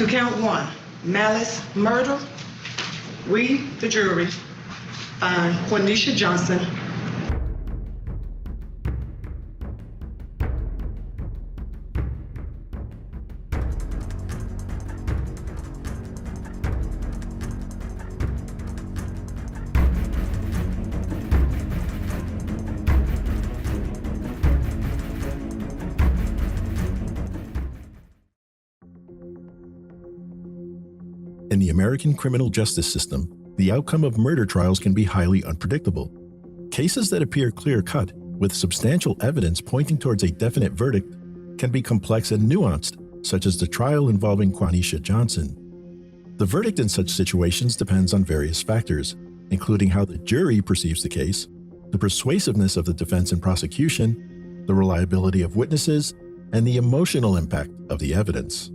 To count one, malice, murder, we, the jury, find Quaneesha Johnson In the American criminal justice system, the outcome of murder trials can be highly unpredictable. Cases that appear clear-cut, with substantial evidence pointing towards a definite verdict, can be complex and nuanced, such as the trial involving Quaneesha Johnson. The verdict in such situations depends on various factors, including how the jury perceives the case, the persuasiveness of the defense and prosecution, the reliability of witnesses, and the emotional impact of the evidence.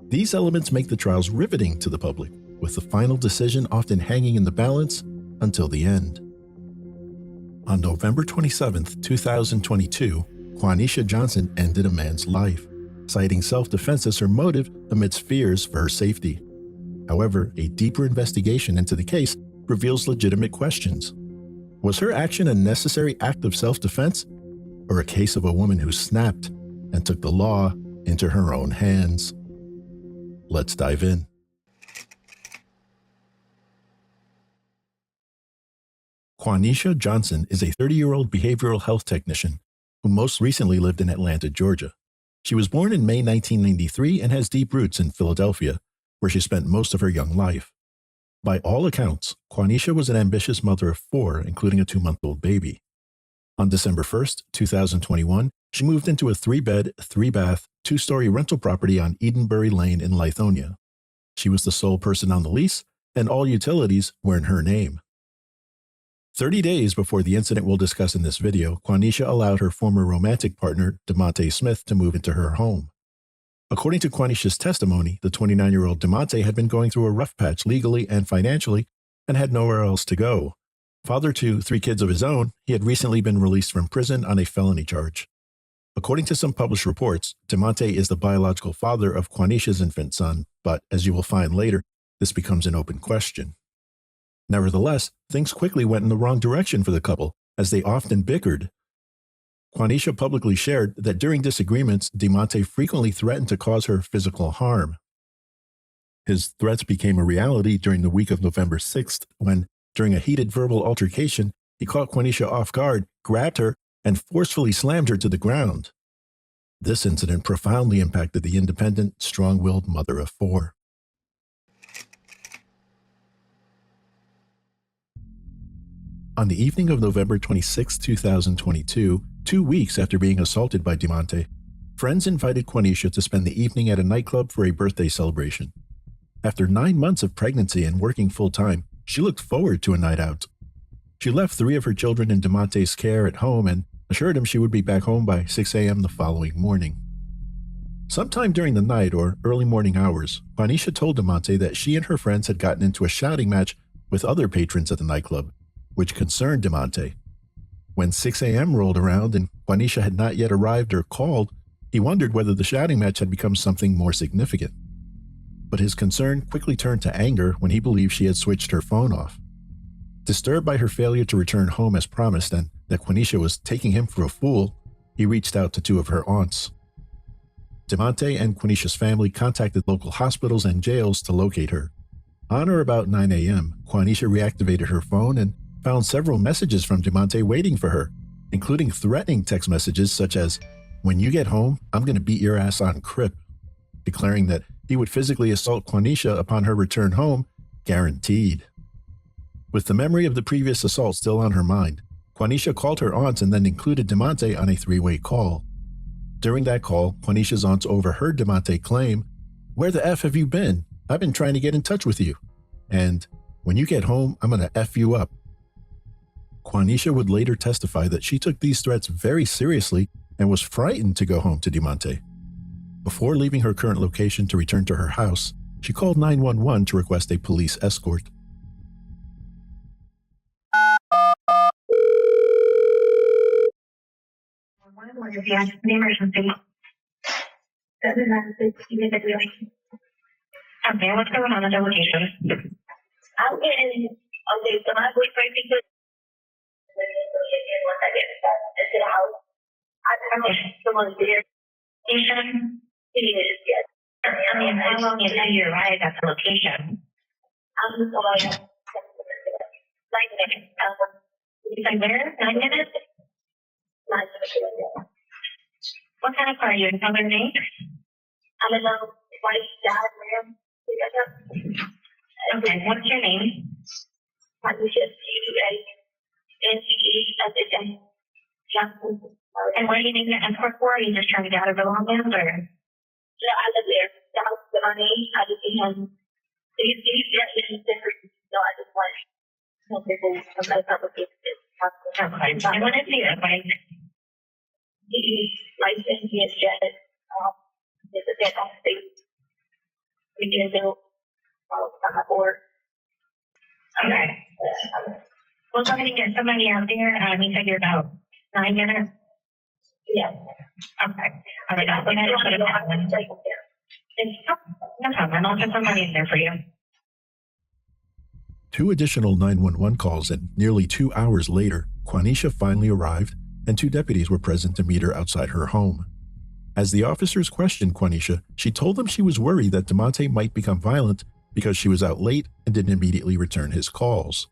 These elements make the trials riveting to the public, with the final decision often hanging in the balance until the end. On November 27, 2022, Quaneesha Johnson ended a man's life, citing self-defense as her motive amidst fears for her safety. However, a deeper investigation into the case reveals legitimate questions. Was her action a necessary act of self-defense, or a case of a woman who snapped and took the law into her own hands? Let's dive in. Quaneesha Johnson is a 30-year-old behavioral health technician who most recently lived in Atlanta, Georgia. She was born in May 1993 and has deep roots in Philadelphia, where she spent most of her young life. By all accounts, Quaneesha was an ambitious mother of 4, including a 2-month-old baby. On December 1st, 2021, she moved into a 3-bed, 3-bath, 2-story rental property on Edenbury Lane in Lithonia. She was the sole person on the lease, and all utilities were in her name. 30 days before the incident we'll discuss in this video, Quaneesha allowed her former romantic partner, Demonte Smith, to move into her home. According to Quaneesha's testimony, the 29-year-old Demonte had been going through a rough patch legally and financially and had nowhere else to go. Father to 3 kids of his own, he had recently been released from prison on a felony charge. According to some published reports, Demonte is the biological father of Quaneesha's infant son, but as you will find later, this becomes an open question. Nevertheless, things quickly went in the wrong direction for the couple, as they often bickered. Quaneesha publicly shared that during disagreements, Demonte frequently threatened to cause her physical harm. His threats became a reality during the week of November 6th, when, during a heated verbal altercation, he caught Quaneesha off guard, grabbed her, and forcefully slammed her to the ground. This incident profoundly impacted the independent, strong-willed mother of 4. On the evening of November 26, 2022, 2 weeks after being assaulted by Demonte, friends invited Quaneesha to spend the evening at a nightclub for a birthday celebration. After 9 months of pregnancy and working full-time, she looked forward to a night out. She left 3 of her children in Demonte's care at home and assured him she would be back home by 6 a.m. the following morning. Sometime during the night or early morning hours, Quaneesha told Demonte that she and her friends had gotten into a shouting match with other patrons at the nightclub, which concerned Demonte. When 6 a.m. rolled around and Quaneesha had not yet arrived or called, he wondered whether the shouting match had become something more significant. But his concern quickly turned to anger when he believed she had switched her phone off. Disturbed by her failure to return home as promised and that Quaneesha was taking him for a fool, he reached out to 2 of her aunts. Demonte and Quaneesha's family contacted local hospitals and jails to locate her. On or about 9 a.m., Quaneesha reactivated her phone and found several messages from Demonte waiting for her, including threatening text messages such as, "When you get home, I'm going to beat your ass on Crip," declaring that he would physically assault Quaneesha upon her return home, guaranteed. With the memory of the previous assault still on her mind, Quaneesha called her aunts and then included Demonte on a 3-way call. During that call, Quaneesha's aunts overheard Demonte claim, "Where the F have you been? I've been trying to get in touch with you." And, "When you get home, I'm going to F you up." Quaneesha would later testify that she took these threats very seriously and was frightened to go home to Demonte. Before leaving her current location to return to her house, she called 911 to request a police escort. The emergency. Okay, what's going on at the location? I'm in, okay, so my boyfriend is once I get into the house, I don't know if someone's there. Station? It is, yes. I mean, how long until you arrive at the location? I'm just like 9 minutes. You said where? 9 minutes? 9 minutes. What kind of car are you in? Color make? I'm in a white dad, ma'am. Okay, what's your name? Quaneesha Johnson. And what are you needing an escort for? Are you just trying to get out of the long end, or? Yeah, I live there. The house that my name, I just see him. He's different. So I just want some people to make up with this. Okay. And what is he like? He's licensed, he is jet. It's a jet on state. We can do on my board. Okay. We'll go ahead and get somebody out there. You said you're about 9 minutes? Yeah. Okay. All right. I'll go ahead and put it on. No problem. I'll get somebody in there for you. 2 additional 911 calls and nearly 2 hours later, Quaneesha finally arrived and 2 deputies were present to meet her outside her home. As the officers questioned Quaneesha, she told them she was worried that Demonte might become violent because she was out late and didn't immediately return his calls.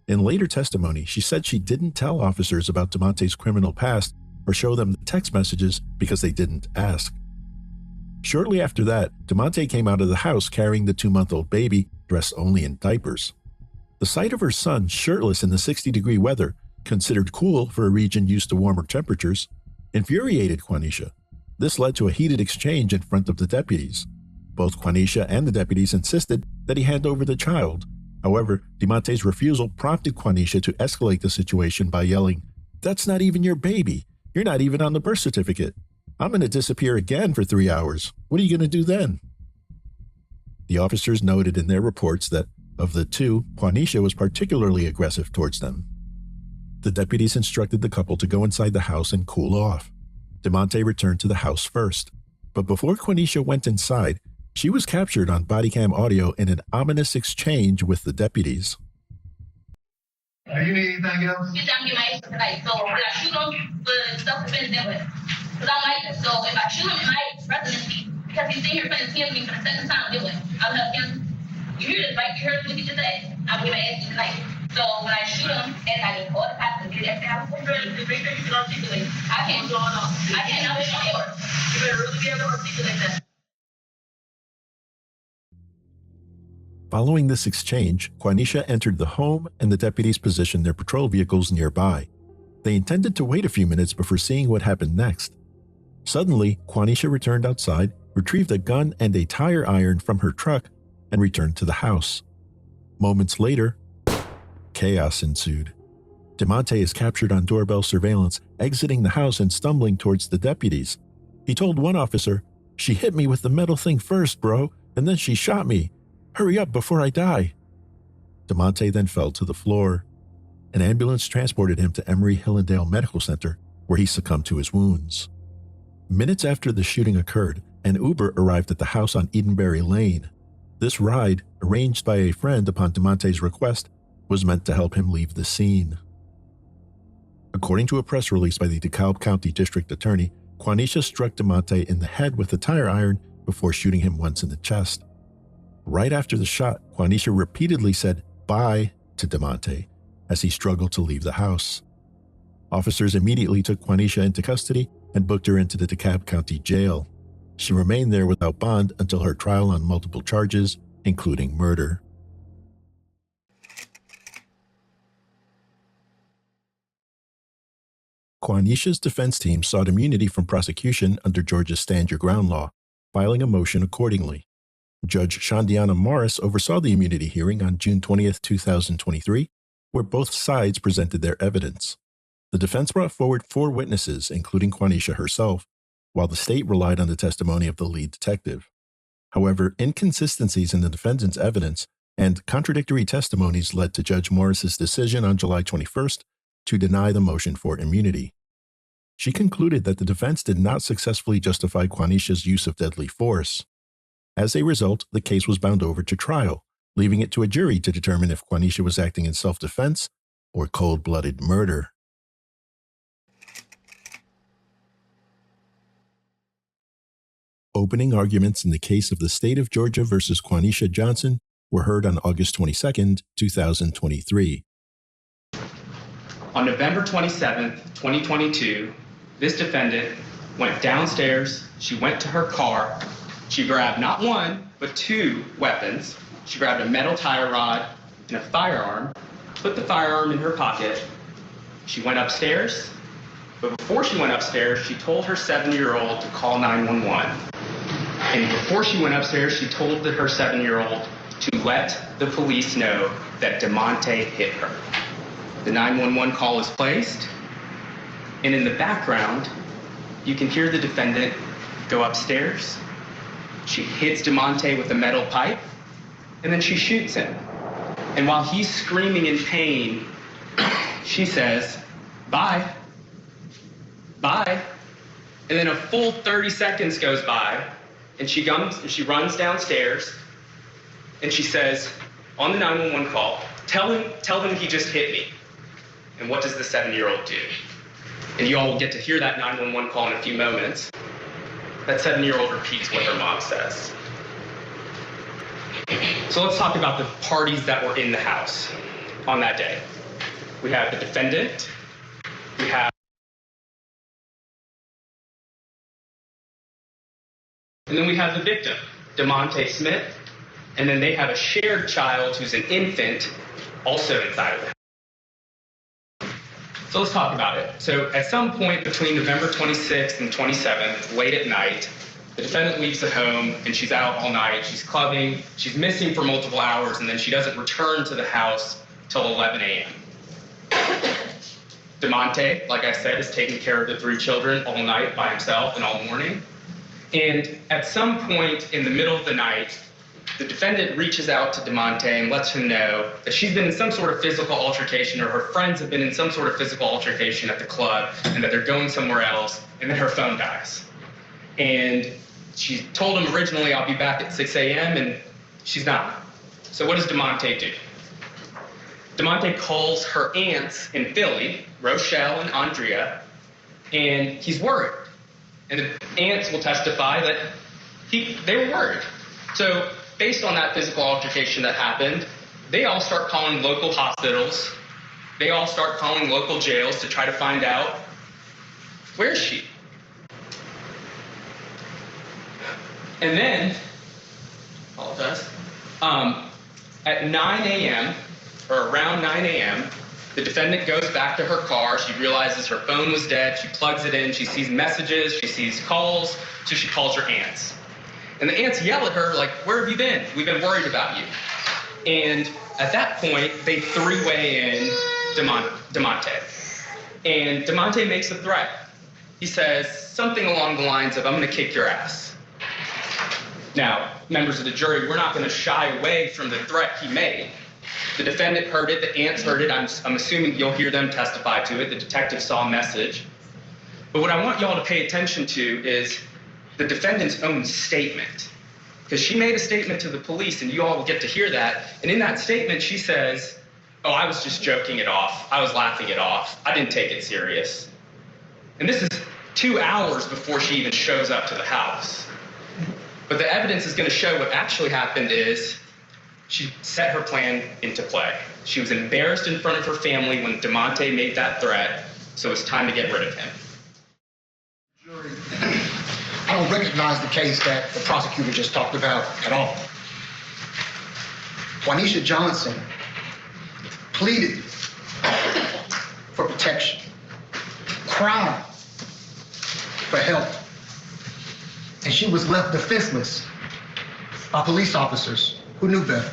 In later testimony, she said she didn't tell officers about Demonte's criminal past or show them the text messages because they didn't ask. Shortly after that, Demonte came out of the house carrying the 2-month-old baby, dressed only in diapers. The sight of her son shirtless in the 60-degree weather, considered cool for a region used to warmer temperatures, infuriated Quaneesha. This led to a heated exchange in front of the deputies. Both Quaneesha and the deputies insisted that he hand over the child. However, Demonte's refusal prompted Quaneesha to escalate the situation by yelling, "That's not even your baby. You're not even on the birth certificate. I'm going to disappear again for 3 hours. What are you going to do then?" The officers noted in their reports that, of the 2, Quaneesha was particularly aggressive towards them. The deputies instructed the couple to go inside the house and cool off. Demonte returned to the house first, but before Quaneesha went inside, she was captured on body cam audio in an ominous exchange with the deputies. Do you need anything else? Bitch, I'm getting my ass tonight. So when I shoot him, the stuff has been dealt with. Because I'm like, so if I shoot him in my residency, because he's sitting here trying to kill me for the second time, do it. I'll help him. You hear this, right? You heard what he just said? I'm getting my ass tonight. So when I shoot him, and I need all the cops to get that down, make sure you can articulate. I can't. What's going on? I can't. I'm sure. You better really be able to articulate that. Following this exchange, Quaneesha entered the home and the deputies positioned their patrol vehicles nearby. They intended to wait a few minutes before seeing what happened next. Suddenly, Quaneesha returned outside, retrieved a gun and a tire iron from her truck, and returned to the house. Moments later, chaos ensued. Demonte is captured on doorbell surveillance, exiting the house and stumbling towards the deputies. He told one officer, "She hit me with the metal thing first, bro, and then she shot me. Hurry up before I die." Demonte then fell to the floor. An ambulance transported him to Emory Hillendale Medical Center, where he succumbed to his wounds. Minutes after the shooting occurred, an Uber arrived at the house on Edenberry Lane. This ride, arranged by a friend upon Demonte's request, was meant to help him leave the scene. According to a press release by the DeKalb County District Attorney, Quaneesha struck Demonte in the head with a tire iron before shooting him once in the chest. Right after the shot, Quaneesha repeatedly said "bye" to Demonte as he struggled to leave the house. Officers immediately took Quaneesha into custody and booked her into the DeKalb County Jail. She remained there without bond until her trial on multiple charges, including murder. Quaneesha's defense team sought immunity from prosecution under Georgia's Stand Your Ground law, filing a motion accordingly. Judge Shondiana Morris oversaw the immunity hearing on June 20, 2023, where both sides presented their evidence. The defense brought forward 4 witnesses, including Quaneesha herself, while the state relied on the testimony of the lead detective. However, inconsistencies in the defendant's evidence and contradictory testimonies led to Judge Morris's decision on July 21st to deny the motion for immunity. She concluded that the defense did not successfully justify Quaneesha's use of deadly force. As a result, the case was bound over to trial, leaving it to a jury to determine if Quaneesha was acting in self-defense or cold-blooded murder. Opening arguments in the case of the State of Georgia versus Quaneesha Johnson were heard on August 22, 2023. On November 27th, 2022, this defendant went downstairs, she went to her car, she grabbed not one, but two weapons. She grabbed a metal tire rod and a firearm, put the firearm in her pocket. She went upstairs, but before she went upstairs, she told her 7-year-old to call 911. And before she went upstairs, she told her 7-year-old to let the police know that Demonte hit her. The 911 call is placed, and in the background, you can hear the defendant go upstairs. She hits Demonte with a metal pipe, and then she shoots him. And while he's screaming in pain, she says, "Bye, bye." And then a full 30 seconds goes by, and she runs downstairs, and she says, on the 911 call, tell him he just hit me. And what does the 7-year-old do? And you all will get to hear that 911 call in a few moments. That 7-year-old repeats what her mom says. So let's talk about the parties that were in the house on that day. We have the defendant, we have, and then we have the victim, Demonte Smith, and then they have a shared child who's an infant also inside of the house. So let's talk about it. So at some point between November 26th and 27th, late at night, the defendant leaves the home and she's out all night. She's clubbing, she's missing for multiple hours, and then she doesn't return to the house till 11 a.m. Demonte, like I said, is taking care of the 3 children all night by himself and all morning. And at some point in the middle of the night, the defendant reaches out to Demonte and lets him know that she's been in some sort of physical altercation, or her friends have been in some sort of physical altercation at the club, and that they're going somewhere else, and then her phone dies. And she told him originally, "I'll be back at 6 a.m., and she's not. So what does Demonte do? Demonte calls her aunts in Philly, Rochelle and Andrea, and he's worried. And the aunts will testify that they were worried. So based on that physical altercation that happened, they all start calling local hospitals. They all start calling local jails to try to find out, where is she? And then, apologize, at 9 a.m., or around 9 a.m., the defendant goes back to her car. She realizes her phone was dead. She plugs it in. She sees messages. She sees calls. So she calls her aunts. And the aunts yell at her, like, "Where have you been? We've been worried about you." And at that point, they three-way in Demonte. And Demonte makes a threat. He says something along the lines of, "I'm going to kick your ass." Now, members of the jury, we're not going to shy away from the threat he made. The defendant heard it, the aunts heard it. I'm assuming you'll hear them testify to it. The detective saw a message. But what I want y'all to pay attention to is the defendant's own statement. Because she made a statement to the police, and you all will get to hear that. And in that statement, she says, "Oh, I was just joking it off. I was laughing it off. I didn't take it serious." And this is 2 hours before she even shows up to the house. But the evidence is going to show what actually happened is she set her plan into play. She was embarrassed in front of her family when Demonte made that threat, so it's time to get rid of him. Jury, I don't recognize the case that the prosecutor just talked about at all. Quaneesha Johnson pleaded for protection, cried for help, and she was left defenseless by police officers who knew better.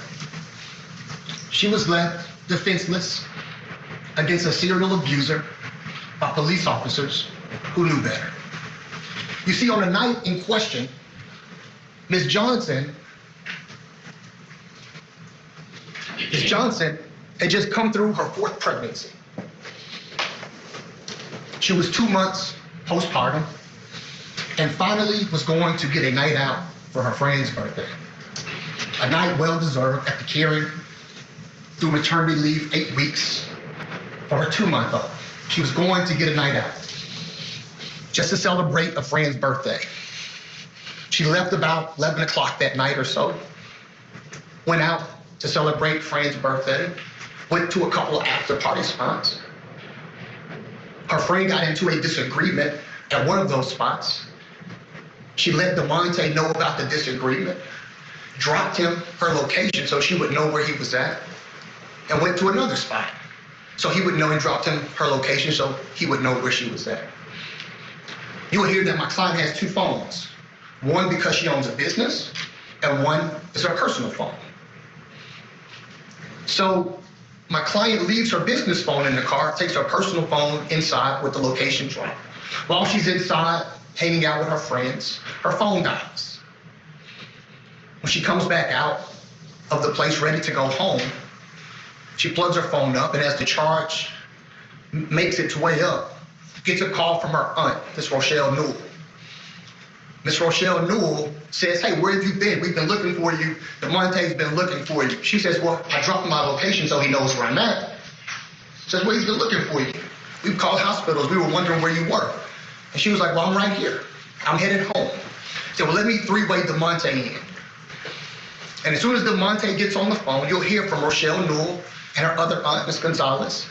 She was left defenseless against a serial abuser by police officers who knew better. You see, on the night in question, Ms. Johnson had just come through her 4th pregnancy. She was 2 months postpartum and finally was going to get a night out for her friend's birthday. A night well deserved after caring through maternity leave 8 weeks for her 2-month-old. She was going to get a night out just to celebrate a friend's birthday. She left about 11 o'clock that night or so, went out to celebrate a friend's birthday, went to a couple of after party spots. Her friend got into a disagreement at one of those spots. She let Demonte know about the disagreement, dropped him her location so she would know where he was at, and went to another spot so he would know, and dropped him her location so he would know where she was at. You will hear that my client has 2 phones. One because she owns a business, and one is her personal phone. So my client leaves her business phone in the car, takes her personal phone inside with the location drop. While she's inside, hanging out with her friends, her phone dies. When she comes back out of the place ready to go home, she plugs her phone up, and as the charge makes its way up, gets a call from her aunt, Miss Rochelle Newell. Miss Rochelle Newell says, "Hey, where have you been? We've been looking for you. Demonte's been looking for you." She says, "Well, I dropped my location so he knows where I'm at." Says, "Well, he's been looking for you. We've called hospitals. We were wondering where you were." And she was like, "Well, I'm right here. I'm headed home." Said, "Well, let me 3-way Demonte in." And as soon as Demonte gets on the phone, you'll hear from Rochelle Newell and her other aunt, Miss Gonzalez.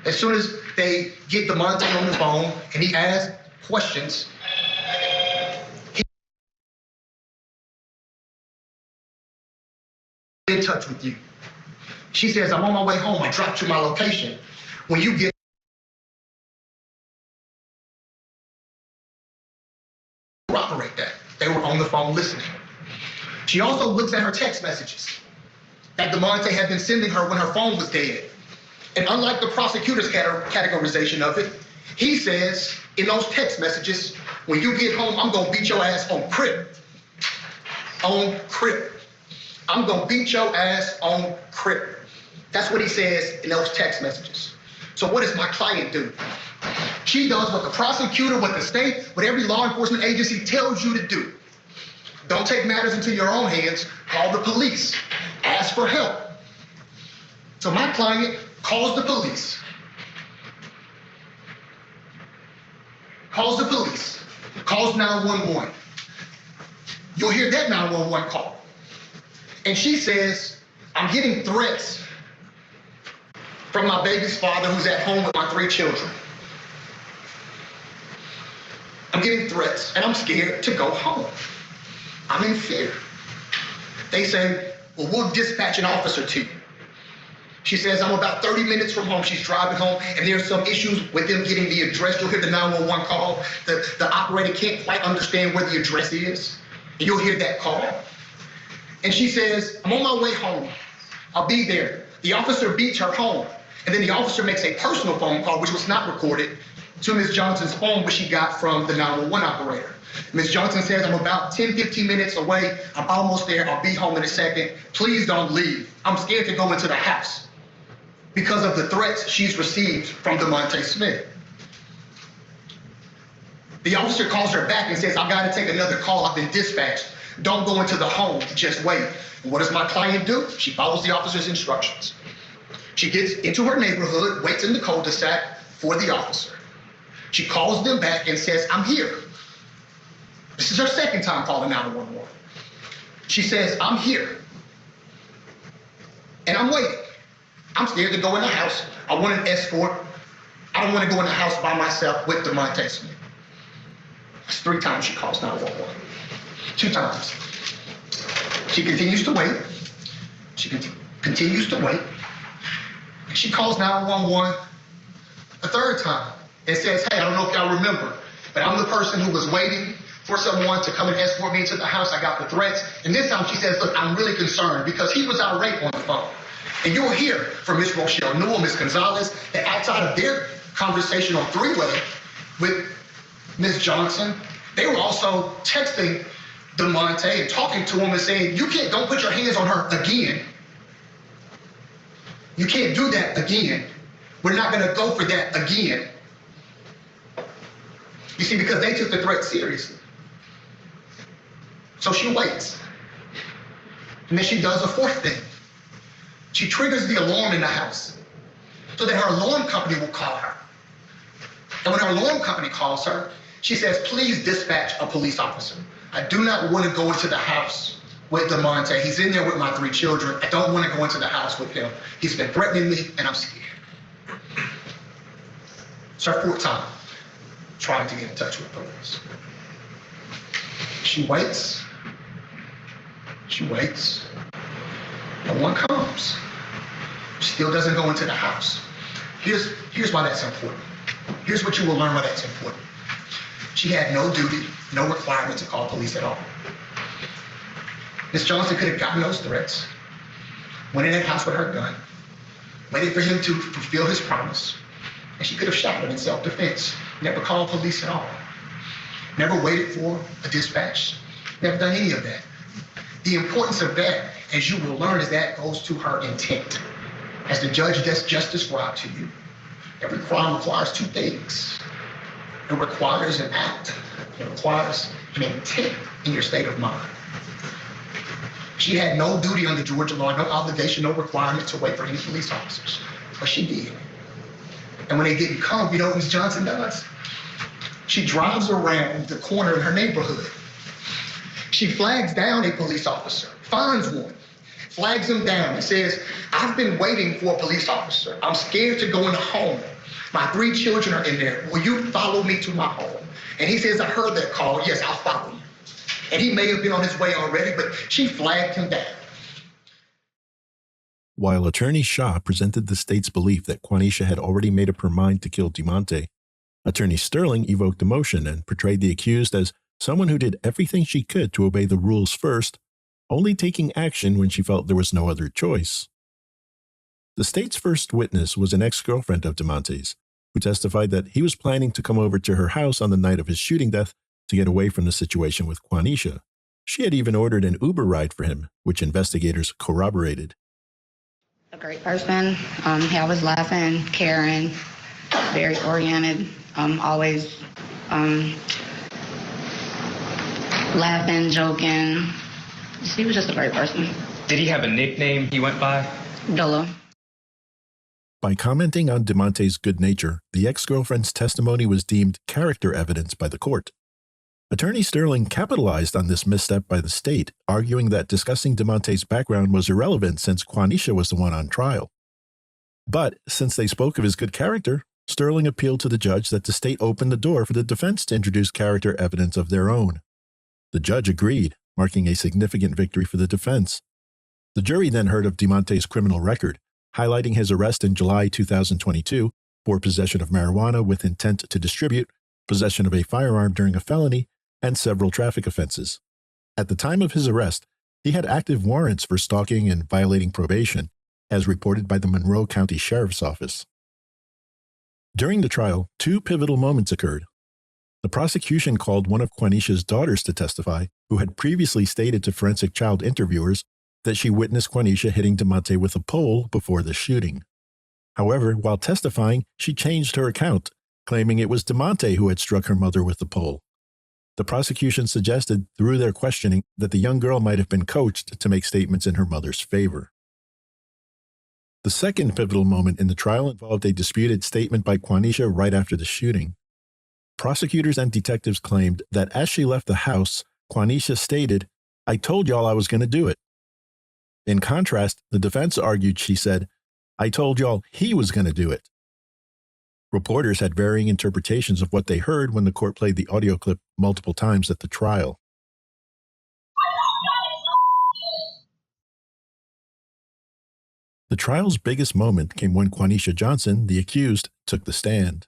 As soon as they get Demonte on the phone and he asks questions, in touch with you. She says, "I'm on my way home. I dropped you my location. When you get corroborate that." They were on the phone listening. She also looks at her text messages that Demonte had been sending her when her phone was dead. And unlike the prosecutor's categorization of it, he says in those text messages, "When you get home, I'm gonna beat your ass on crib." On crib. "I'm gonna beat your ass on crib." That's what he says in those text messages. So what does my client do? She does what the prosecutor, what the state, what every law enforcement agency tells you to do. Don't take matters into your own hands. Call the police. Ask for help. So my client calls the police. Calls 911. You'll hear that 911 call. And she says, "I'm getting threats from my baby's father who's at home with my 3 children. I'm getting threats and I'm scared to go home. I'm in fear." They say, "Well, we'll dispatch an officer to you." She says, "I'm about 30 minutes from home." She's driving home, and there's some issues with them getting the address. You'll hear the 911 call. The operator can't quite understand where the address is. And you'll hear that call. And she says, "I'm on my way home. I'll be there." The officer beats her home. And then the officer makes a personal phone call, which was not recorded, to Ms. Johnson's phone, which she got from the 911 operator. Ms. Johnson says, "I'm about 10, 15 minutes away. I'm almost there. I'll be home in a second. Please don't leave. I'm scared to go into the house," because of the threats she's received from Demonte Smith. The officer calls her back and says, "I've got to take another call. I've been dispatched. Don't go into the home. Just wait." And what does my client do? She follows the officer's instructions. She gets into her neighborhood, waits in the cul-de-sac for the officer. She calls them back and says, "I'm here." This is her second time calling 911. She says, "I'm here. And I'm waiting. I'm scared to go in the house. I want an escort. I don't want to go in the house by myself with Demonte Smith." That's 3 times she calls 911. 2 times. She continues to wait. She continues to wait. And she calls 911 a 3rd time and says, "Hey, I don't know if y'all remember, but I'm the person who was waiting for someone to come and escort me to the house. I got the threats." And this time she says, "Look, I'm really concerned because he was irate on the phone." And you'll hear from Ms. Rochelle Newell, Ms. Gonzalez, that outside of their conversation on 3-way with Ms. Johnson, they were also texting Demonte and talking to him and saying, don't put your hands on her again. You can't do that again. We're not gonna go for that again. You see, because they took the threat seriously. So she waits. And then she does a fourth thing. She triggers the alarm in the house so that her alarm company will call her. And when her alarm company calls her, she says, please dispatch a police officer. I do not want to go into the house with Demonte. He's in there with my 3 children. I don't want to go into the house with him. He's been threatening me and I'm scared. It's her 4th time trying to get in touch with police. She waits. She waits. No one comes. She still doesn't go into the house. Here's why that's important. Here's what you will learn why that's important. She had no duty, no requirement to call police at all. Ms. Johnson could have gotten those threats, went in that house with her gun, waited for him to fulfill his promise, and she could have shot him in self-defense. Never called police at all. Never waited for a dispatch. Never done any of that. The importance of that, as you will learn, is that goes to her intent. As the judge just described to you, every crime requires 2 things. It requires an act. It requires an intent in your state of mind. She had no duty under Georgia law, no obligation, no requirement to wait for any police officers, but she did. And when they didn't come, you know what Ms. Johnson does? She drives around the corner in her neighborhood. She flags down a police officer, finds one, flags him down and says, I've been waiting for a police officer. I'm scared to go in the home. My 3 children are in there. Will you follow me to my home? And he says, I heard that call. Yes, I'll follow you. And he may have been on his way already, but she flagged him down. While Attorney Shaw presented the state's belief that Quaneesha had already made up her mind to kill Demonte, Attorney Sterling evoked emotion and portrayed the accused as someone who did everything she could to obey the rules first, only taking action when she felt there was no other choice. The state's first witness was an ex-girlfriend of Demonte's, who testified that he was planning to come over to her house on the night of his shooting death to get away from the situation with Quaneesha. She had even ordered an Uber ride for him, which investigators corroborated. A great person. He always laughing, caring, very oriented, always laughing, joking. He was just a great person. Did he have a nickname he went by? Dolo. By commenting on Demonte's good nature, the ex-girlfriend's testimony was deemed character evidence by the court. Attorney Sterling capitalized on this misstep by the state, arguing that discussing Demonte's background was irrelevant since Quaneesha was the one on trial. But since they spoke of his good character, Sterling appealed to the judge that the state open the door for the defense to introduce character evidence of their own. The judge agreed, marking a significant victory for the defense. The jury then heard of Demonte's criminal record, highlighting his arrest in July 2022 for possession of marijuana with intent to distribute, possession of a firearm during a felony, and several traffic offenses. At the time of his arrest, he had active warrants for stalking and violating probation, as reported by the Monroe County Sheriff's Office. During the trial, 2 pivotal moments occurred. The prosecution called one of Quaneesha's daughters to testify, who had previously stated to forensic child interviewers that she witnessed Quaneesha hitting Demonte with a pole before the shooting. However, while testifying, she changed her account, claiming it was Demonte who had struck her mother with the pole. The prosecution suggested, through their questioning, that the young girl might have been coached to make statements in her mother's favor. The second pivotal moment in the trial involved a disputed statement by Quaneesha right after the shooting. Prosecutors and detectives claimed that as she left the house, Quaneesha stated, "I told y'all I was going to do it." In contrast, the defense argued she said, "I told y'all he was going to do it." Reporters had varying interpretations of what they heard when the court played the audio clip multiple times at the trial. The trial's biggest moment came when Quaneesha Johnson, the accused, took the stand.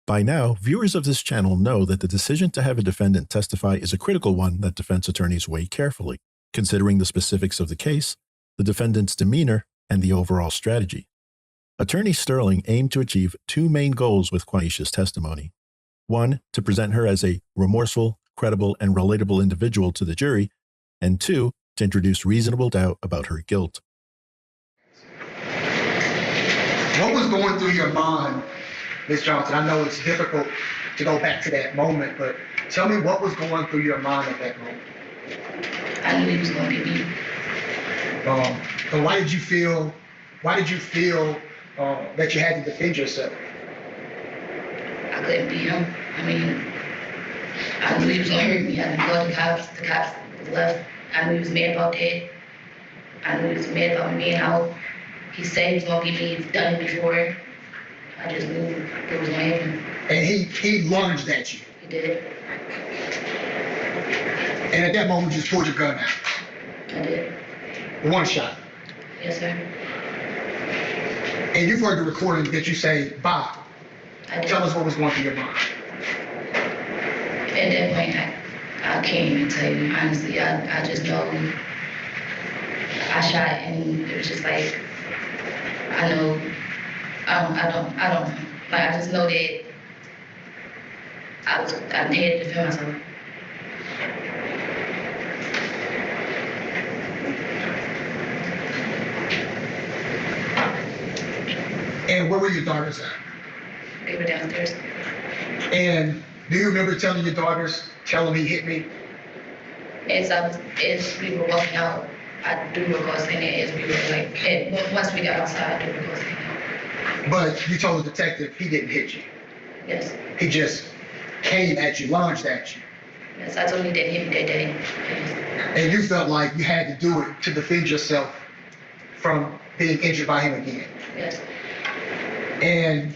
By now, viewers of this channel know that the decision to have a defendant testify is a critical one that defense attorneys weigh carefully, considering the specifics of the case, the defendant's demeanor, and the overall strategy. Attorney Sterling aimed to achieve 2 main goals with Quaneesha's testimony. 1, to present her as a remorseful, credible, and relatable individual to the jury, and 2, to introduce reasonable doubt about her guilt. What was going through your mind, Ms. Johnson? I know it's difficult to go back to that moment, but tell me what was going through your mind at that moment. I knew he was gonna get me. And why did you feel that you had to defend yourself? I couldn't beat him. I mean, I knew he was gonna hurt me. I didn't call the cops. The cops left. I knew he was mad about that. I knew he was mad about me being out. He said he was gonna get me. He's done it before. I just knew it was gonna happen. And he lunged at you. He did. And at that moment, you just pulled your gun out. I did. One shot. Yes, sir. And you've heard the recording that you say, Bob, I did. tell us what was going through your mind. At that point, I can't even tell you, honestly. I just know I shot and it was just like, I don't know. Like, I just know that I had to defend myself. And where were your daughters at? They were downstairs. And do you remember telling your daughters, tell them he hit me? As we were walking out, I do recall saying that as we were like, once we got outside, I do recall saying that. But you told the detective he didn't hit you. Yes. He just came at you, lunged at you. Yes, I told him he didn't hit me that day. Yes. And you felt like you had to do it to defend yourself from being injured by him again. Yes. And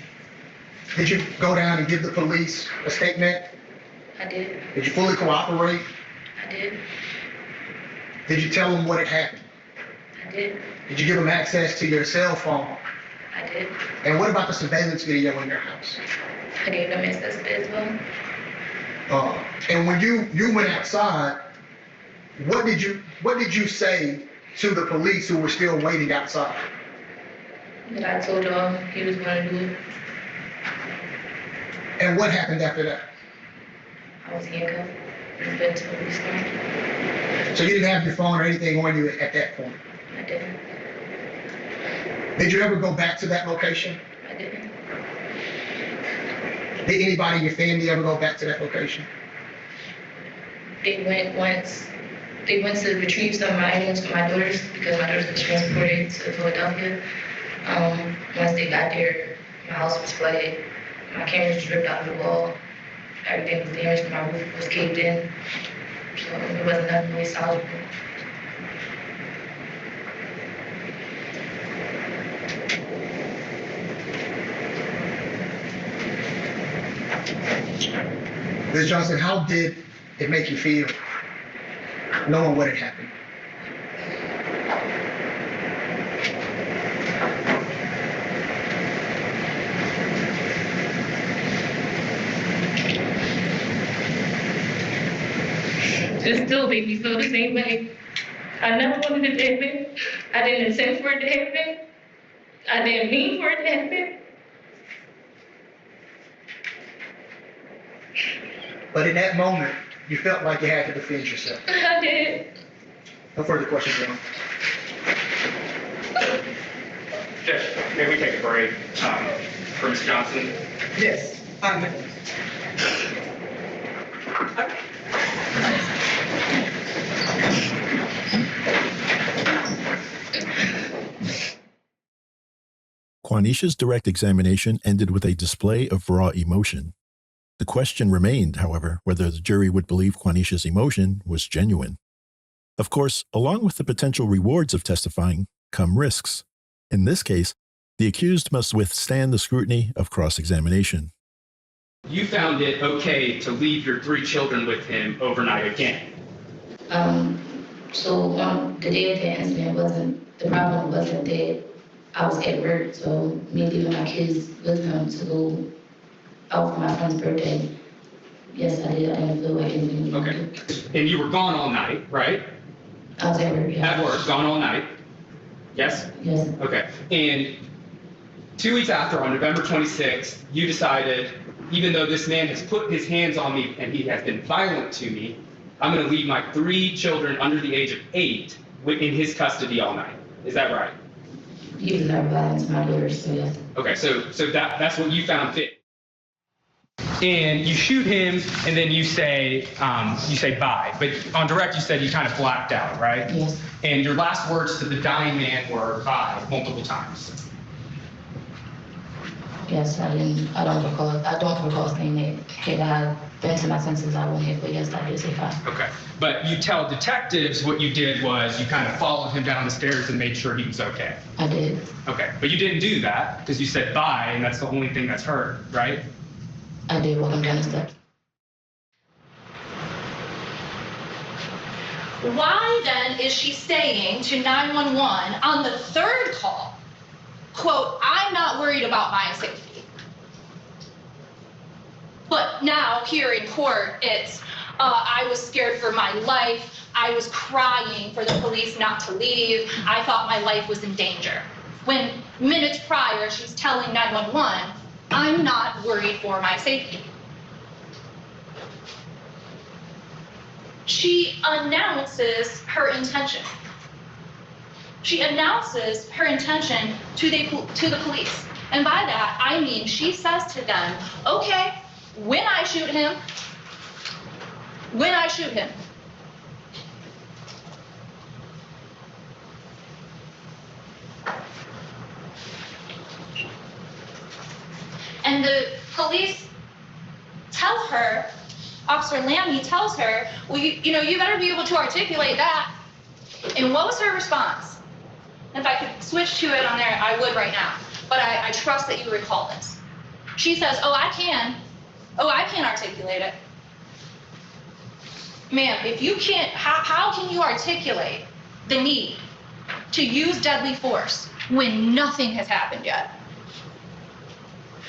did you go down and give the police a statement? I did. Did you fully cooperate? I did. Did you tell them what had happened? I did. Did you give them access to your cell phone? I did. And what about the surveillance video in your house? I gave them access to that as well. And when you went outside, what did you say to the police who were still waiting outside? That I told y'all he was going to do it. And what happened after that? I was handcuffed. And been to the police car. So you didn't have your phone or anything on you at that point? I didn't. Did you ever go back to that location? I didn't. Did anybody in your family ever go back to that location? They went once. They went to retrieve some of my items for my daughters because my daughters were transported to Philadelphia. Once they got there, my house was flooded. My cameras was ripped out of the wall. Everything was damaged. My roof was caved in. So it wasn't nothing really salvageable. Ms. Johnson, how did it make you feel knowing what had happened? It still made me feel the same way. I never wanted it to happen. I didn't intend for it to happen. I didn't mean for it to happen. But in that moment, you felt like you had to defend yourself. I did. No further questions, John. Judge, may we take a break for Ms. Johnson? Yes. Quaneesha's direct examination ended with a display of raw emotion. The question remained, however, whether the jury would believe Quaneesha's emotion was genuine. Of course, along with the potential rewards of testifying come risks. In this case, the accused must withstand the scrutiny of cross-examination. You found it okay to leave your 3 children with him overnight again. So the day of the incident the problem wasn't that I was at work, so me leaving my kids with him to go out for my friend's birthday. Yes, I did. I didn't feel like anything was Okay. And you were gone all night, right? I was at work, yeah. At work, gone all night. Yes? Yes. Okay. And 2 weeks after, on November 26th, you decided, even though this man has put his hands on me and he has been violent to me, I'm going to leave my 3 children under the age of 8 in his custody all night. Is that right? He was never violent to my daughters, so yes. Okay, so that's what you found fit. and you shoot him, and then you say bye. But on direct, you said you kind of blacked out, right? Yes. And your last words to the dying man were bye multiple times. Yes, I don't recall saying that. Had I been to my senses, I wouldn't have, but yes, I did say bye. Okay. But you tell detectives what you did was you kind of followed him down the stairs and made sure he was okay. I did. Okay. But you didn't do that because you said bye, and that's the only thing that's heard, right? I did walk him down the steps. Why then is she saying to 911 on the third call, quote, I'm not worried about my safety? But now here in court, it's, I was scared for my life. I was crying for the police not to leave. I thought my life was in danger. When minutes prior, she's telling 911, I'm not worried for my safety. She announces her intention. She announces her intention to the police. And by that, I mean she says to them, okay, when I shoot him, and the police tell her, Officer Lammy tells her, well, you better be able to articulate that. And what was her response? If I could switch to it on there, I would right now. But I trust that you recall this. She says, oh, I can articulate it. Ma'am, if you can't, how can you articulate the need to use deadly force when nothing has happened yet?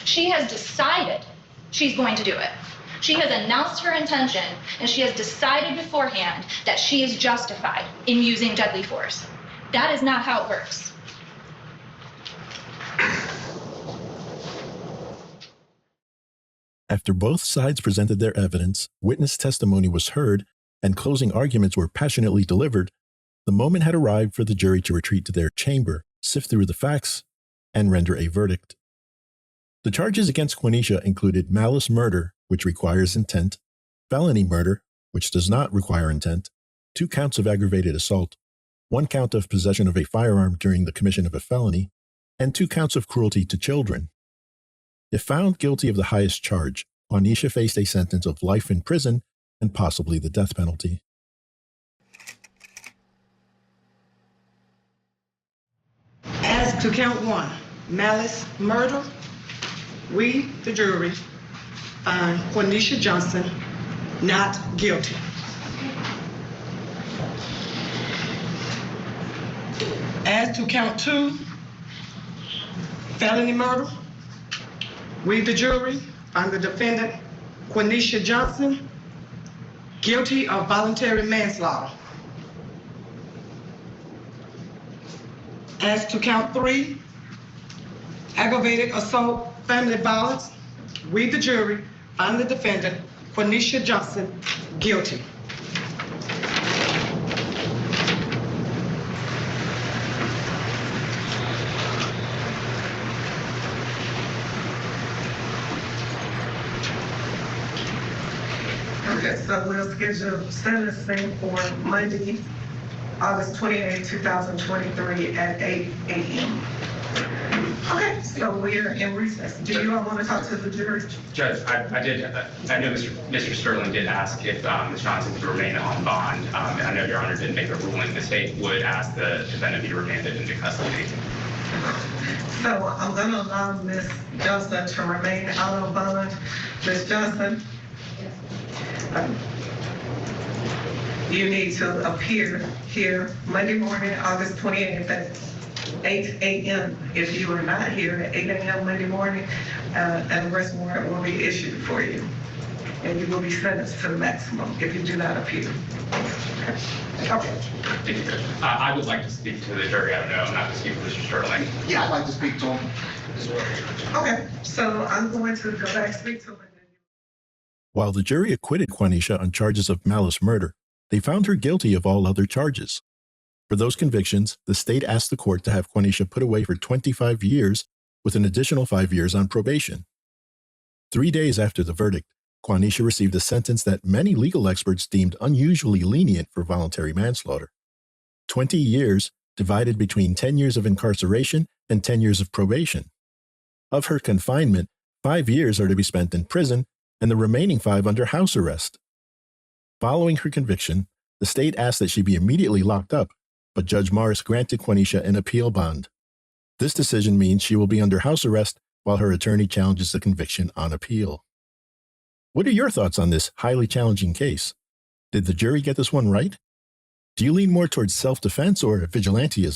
She has decided she's going to do it. She has announced her intention, and she has decided beforehand that she is justified in using deadly force. That is not how it works. After both sides presented their evidence, witness testimony was heard, and closing arguments were passionately delivered, the moment had arrived for the jury to retreat to their chamber, sift through the facts, and render a verdict. The charges against Quaneesha included malice murder, which requires intent, felony murder, which does not require intent, 2 counts of aggravated assault, 1 count of possession of a firearm during the commission of a felony, and 2 counts of cruelty to children. If found guilty of the highest charge, Quaneesha faced a sentence of life in prison and possibly the death penalty. As to count 1, malice murder, we, the jury, find Quaneesha Johnson not guilty. As to count 2, felony murder, we, the jury, find the defendant, Quaneesha Johnson, guilty of voluntary manslaughter. As to count 3, aggravated assault, family violence, we, the jury, find the defendant, Quaneesha Johnson, guilty. Okay, so we'll schedule sentencing for Monday, August 28, 2023 at 8 a.m. Okay, so we're in recess. Do you all want to talk to the jury? Judge, I know Mr. Sterling did ask if Ms. Johnson could remain on bond. I know Your Honor didn't make a ruling. The state would ask the defendant be remanded into custody. So I'm going to allow Ms. Johnson to remain out on bond. Ms. Johnson? You need to appear here Monday morning, August 28th at 8 a.m. If you are not here at 8 a.m. Monday morning, an arrest warrant will be issued for you. And you will be sentenced to the maximum if you do not appear. Okay. Thank you, Judge. I would like to speak to the jury. I don't know. I'm not going to speak to Mr. Sterling. Yeah, I'd like to speak to him as well. Okay, so I'm going to go back and speak to him. While the jury acquitted Quaneesha on charges of malice murder, they found her guilty of all other charges. For those convictions, the state asked the court to have Quaneesha put away for 25 years with an additional 5 years on probation. 3 days after the verdict, Quaneesha received a sentence that many legal experts deemed unusually lenient for voluntary manslaughter. 20 years divided between 10 years of incarceration and 10 years of probation. Of her confinement, 5 years are to be spent in prison and the remaining 5 under house arrest. Following her conviction, the state asked that she be immediately locked up, but Judge Morris granted Quaneesha an appeal bond. This decision means she will be under house arrest while her attorney challenges the conviction on appeal. What are your thoughts on this highly challenging case? Did the jury get this one right? Do you lean more towards self-defense or vigilantism?